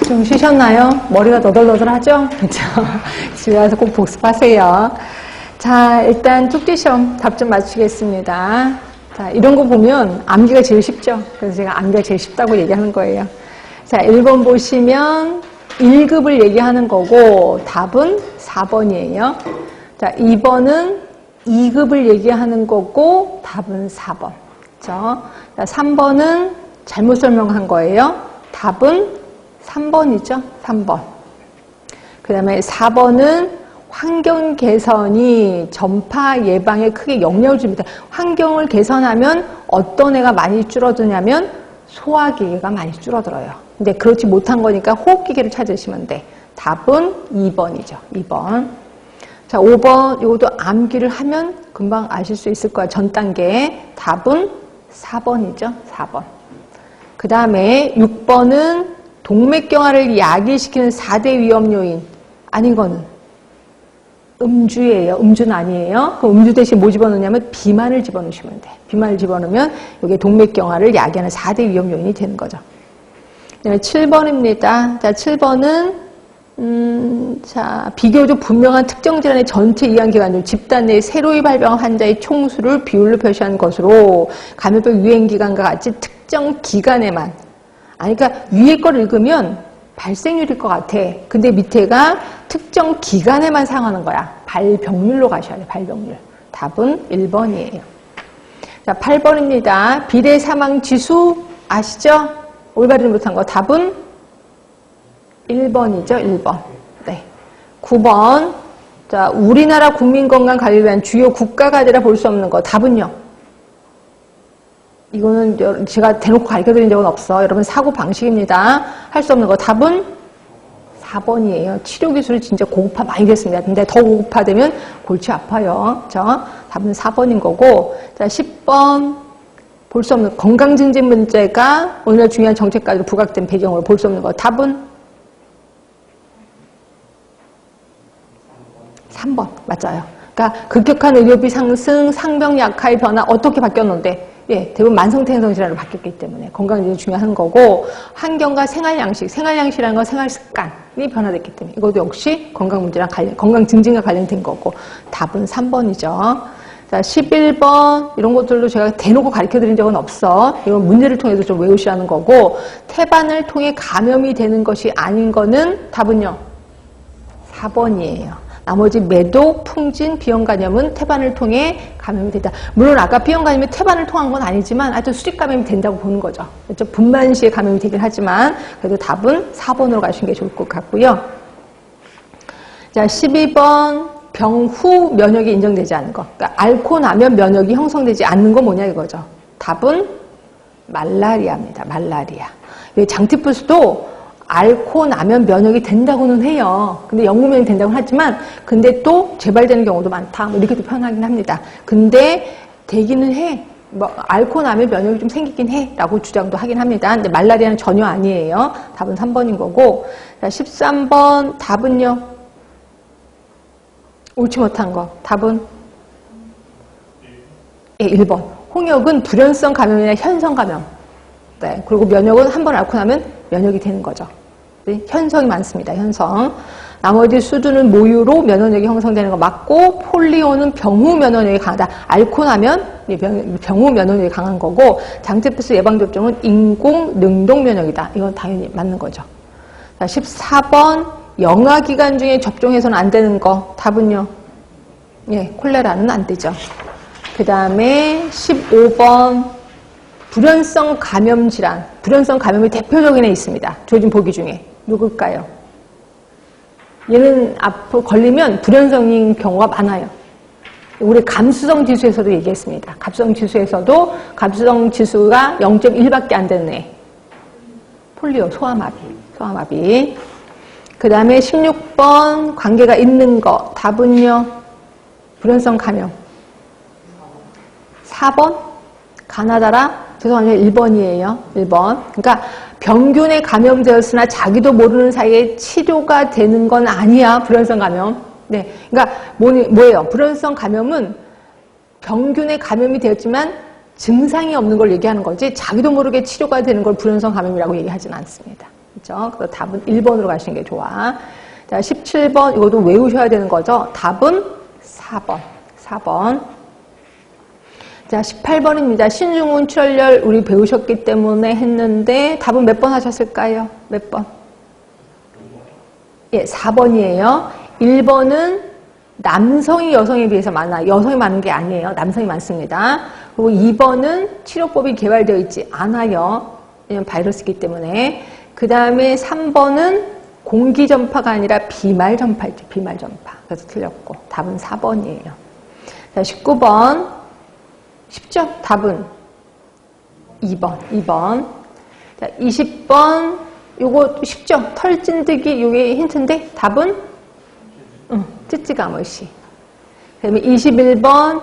좀 쉬셨나요? 머리가 너덜너덜하죠? 그렇죠? 집에 와서 꼭 복습하세요. 자, 일단 쪽지시험 답 좀 맞추겠습니다. 자, 이런 거 보면 암기가 제일 쉽죠? 그래서 제가 암기가 제일 쉽다고 얘기하는 거예요. 자, 1번 보시면 1급을 얘기하는 거고 답은 4번이에요. 자, 2번은 2급을 얘기하는 거고 답은 4번. 그렇죠? 자, 3번은 잘못 설명한 거예요. 답은 3번이죠. 3번. 그 다음에 4번은 환경 개선이 전파 예방에 크게 영향을 줍니다. 환경을 개선하면 어떤 애가 많이 줄어드냐면 소화기계가 많이 줄어들어요. 근데 그렇지 못한 거니까 호흡기계를 찾으시면 돼. 답은 2번이죠. 2번. 자, 5번 이것도 암기를 하면 금방 아실 수 있을 거야. 전 단계. 답은 4번이죠. 4번. 그 다음에 6번은 동맥경화를 야기시키는 4대 위험 요인. 아닌 거는 음주예요. 음주는 아니에요. 그럼 음주 대신 뭐 집어넣냐면 비만을 집어넣으시면 돼. 비만을 집어넣으면 이게 동맥경화를 야기하는 4대 위험 요인이 되는 거죠. 그다음에 7번입니다. 자, 7번은 자, 비교적 분명한 특정 질환의 전체 이완기간 중 집단 내 새로이 발병한 환자의 총수를 비율로 표시한 것으로 감염병 유행기간과 같이 특정 기간에만. 아니, 그러니까 위에 걸 읽으면 발생률일 것 같아. 근데 밑에가 특정 기간에만 사용하는 거야. 발병률로 가셔야 돼. 발병률. 답은 1번이에요. 자, 8번입니다. 비대 사망 지수 아시죠? 올바르지 못한 거. 답은 1번이죠. 1번. 네. 9번. 자, 우리나라 국민건강관리를 위한 주요 국가과제라 볼 수 없는 거. 답은요? 이거는 제가 대놓고 가르쳐드린 적은 없어. 여러분 사고방식입니다. 할 수 없는 거. 답은 4번이에요. 치료기술이 진짜 고급화 많이 됐습니다. 근데 더 고급화되면 골치 아파요. 그렇죠? 답은 4번인 거고. 자, 10번. 볼 수 없는 건강증진 문제가 오늘날 중요한 정책까지로 부각된 배경으로 볼 수 없는 거. 답은 3번. 맞아요. 그러니까 급격한 의료비 상승, 상병 약화의 변화 어떻게 바뀌었는데? 예, 대부분 만성태행성 질환으로 바뀌었기 때문에 건강증진이 중요한 거고, 환경과 생활양식, 생활양식이라는 건 생활습관이 변화됐기 때문에 이것도 역시 건강문제랑 건강증진과 관련된 거고, 답은 3번이죠. 자, 11번 이런 것들도 제가 대놓고 가르쳐드린 적은 없어. 이건 문제를 통해서 좀 외우시라는 거고, 태반을 통해 감염이 되는 것이 아닌 거는 답은요? 4번이에요. 나머지 매독, 풍진, 비형간염은 태반을 통해 감염이 된다. 물론 아까 비형간염이 태반을 통한 건 아니지만 하여튼 수직 감염이 된다고 보는 거죠. 그렇죠? 분만 시에 감염이 되긴 하지만 그래도 답은 4번으로 가시는 게 좋을 것 같고요. 자, 12번 병 후 면역이 인정되지 않는 거. 그러니까 앓고 나면 면역이 형성되지 않는 거 뭐냐 이거죠. 답은 말라리아입니다. 말라리아. 장티푸스도 앓고 나면 면역이 된다고는 해요. 근데 영구면역이 된다고 하지만 근데 또 재발되는 경우도 많다. 뭐 이렇게도 표현하긴 합니다. 근데 되기는 해. 뭐 앓고 나면 면역이 좀 생기긴 해. 라고 주장도 하긴 합니다. 근데 말라리아는 전혀 아니에요. 답은 3번인 거고. 자, 13번 답은요? 옳지 못한 거. 답은? 예, 1번. 홍역은 불연성 감염이나 현성 감염. 네. 그리고 면역은 한 번 앓고 나면 면역이 되는 거죠. 네. 현성이 많습니다. 현성. 나머지 수두는 모유로 면역력이 형성되는 거 맞고, 폴리오는 병후 면역력이 강하다. 앓고 나면 병후 면역력이 강한 거고, 장티푸스 예방접종은 인공 능동 면역이다. 이건 당연히 맞는 거죠. 자, 14번 영아기간 중에 접종해서는 안 되는 거. 답은요? 예, 콜레라는 안 되죠. 그 다음에 15번 불연성 감염 질환. 불연성 감염이 대표적인 애 있습니다. 조진 보기 중에. 누굴까요? 얘는 앞으로 걸리면 불연성인 경우가 많아요. 우리 감수성 지수에서도 얘기했습니다. 감수성 지수에서도 감수성 지수가 0.1밖에 안 되는 애. 폴리오, 소아마비. 그 다음에 16번 관계가 있는 거. 답은요? 불연성 감염. 4번? 가나다라? 죄송합니다. 1번이에요. 1번. 그러니까 병균에 감염되었으나 자기도 모르는 사이에 치료가 되는 건 아니야. 불연성 감염. 네. 그러니까 뭐예요? 불연성 감염은 병균에 감염이 되었지만 증상이 없는 걸 얘기하는 거지 자기도 모르게 치료가 되는 걸 불연성 감염이라고 얘기하지는 않습니다. 그죠? 그래서 답은 1번으로 가시는 게 좋아. 자, 17번, 이것도 외우셔야 되는 거죠? 답은 4번. 4번. 자, 18번입니다. 신중훈, 출혈열 우리 배우셨기 때문에 했는데 답은 몇 번 하셨을까요? 몇 번? 예, 4번이에요. 1번은 남성이 여성에 비해서 많아. 여성이 많은 게 아니에요. 남성이 많습니다. 그리고 2번은 치료법이 개발되어 있지 않아요. 왜냐면 바이러스이기 때문에. 그 다음에 3번은 공기전파가 아니라 비말전파였죠. 비말전파. 그래서 틀렸고. 답은 4번이에요. 자, 19번. 쉽죠? 답은 2번. 2번. 자, 20번. 요거 쉽죠? 털 찐득이 요게 힌트인데 답은 찌찌가물씨. 그다음에 21번